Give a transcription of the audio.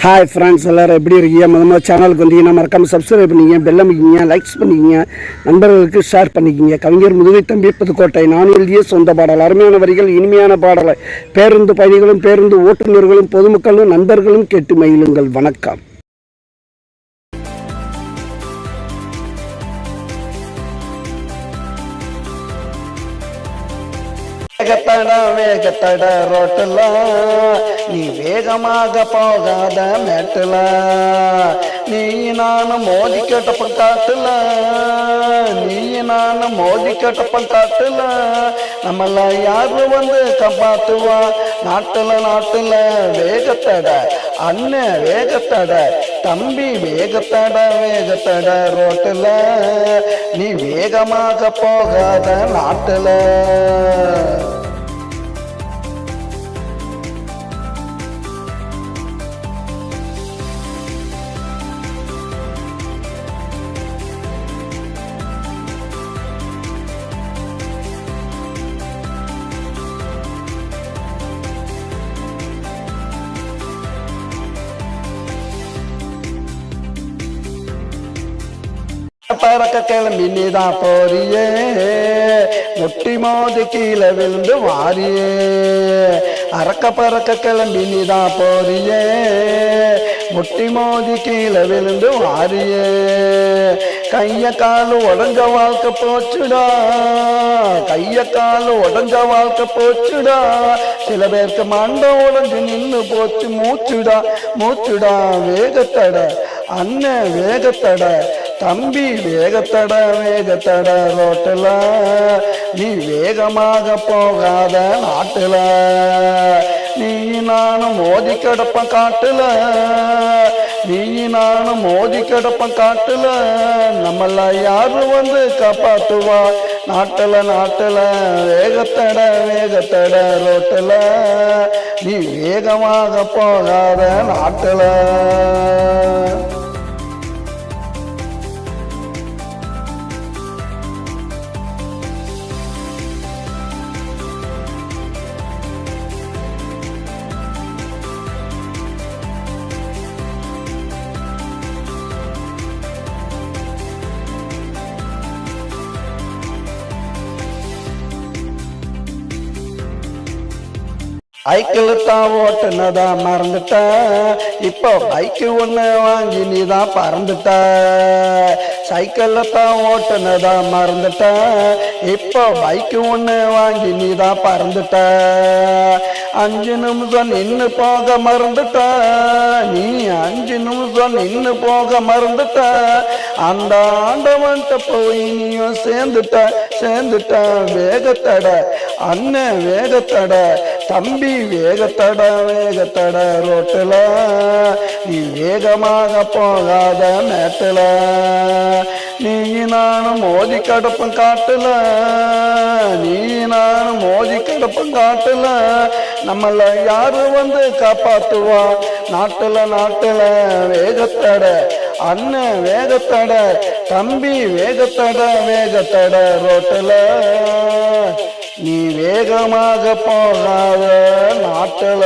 Hi friends, எல்லோரும் எப்படி இருக்கீங்க? முதல்ல சேனலுக்கு வந்தீங்கன்னா மறக்காமல் சப்ஸ்கிரைப் பண்ணிக்கிங்க, பெல் அமைக்கிங்க, லைக்ஸ் பண்ணிக்கிங்க, நண்பர்களுக்கு ஷேர் பண்ணிக்கிங்க. கவிஞர் முதுகை தம்பி புதுக்கோட்டை. நான் எழுதிய சொந்த பாடல். அருமையான வரிகள், இனிமையான பாடலை பேருந்து பயணிகளும் பேருந்து ஓட்டுநர்களும் பொதுமக்களும் நண்பர்களும் கேட்டு மகிழுங்கள். வணக்கம். வேகத்தட ரோட்டுல நீ வேகமாக போகாத மேட்டுல நீ நானும் மோதி கேட்டப்ப காட்டுல மோதி கேட்டப்ப காட்டுல நம்மள யாரு காப்பாத்துவா? நாட்டுல வேகத்தட அண்ணன் வேகத்தட தம்பி வேகத்தட ரோட்டுல நீ வேகமாக போகாத நாட்டுல. பறக்க கிளம்பி நீதான் போறியே, முட்டி மோதி கீழே விழுந்து வாரியே. அறக்க பறக்க கிளம்பி நீதான் போறியே, முட்டி மோதி கீழே விழுந்து வாரியே. கைய காலு உடஞ்ச வாழ்க்கை போச்சுடா, கைய காலு உடஞ்ச வாழ்க்கை போச்சுடா. சில பேருக்கு மண்டம் உடஞ்சு நின்று போச்சு மூச்சுடா. வேகத்தட அண்ணன் வேகத்தட தம்பி வேகத்தட ரோட்டுல நீ வேகமாக போகாத நாட்டுல. நீ நானும் மோதி கிடப்ப காட்டுல, மோதி கிடப்ப காட்டுல நம்மள யாரு காப்பாத்துவா? நாட்டுல வேகத்தட ரோட்டுல நீ வேகமாக போகாத நாட்டுல. சைக்கிள் தான் ஓட்டுனதா மறந்துட்ட, இப்போ பைக்கு ஒண்ணு வாங்கி நீதான் பறந்துட்ட. சைக்கிள் தான் ஓட்டுனதா மறந்துட்ட, இப்போ பைக்கு ஒண்ணு வாங்கி நீதான் பறந்துட்ட. 5 நிமிஷம் நின்று போக மறந்துட்ட, நீ 5 நிமிஷம் நின்று போக மறந்துட்ட. அந்த ஆண்டவன்ட்ட போய் நீயும் சேர்ந்துட்ட. வேகத்தட அண்ணன் வேகத்தட தம்பி வேகத்தட ரோட்டுல நீ வேகமாக போகாத மேட்டுல. நீ நானும் மோதி கிடப்பம் காட்டுல, நம்மள யாரு காப்பாத்துவா? நாட்டுல வேகத்தட அண்ணன் வேகத்தட தம்பி வேகத்தட ரோட்டுல நீ வேகமாக போகாத நாட்டுல.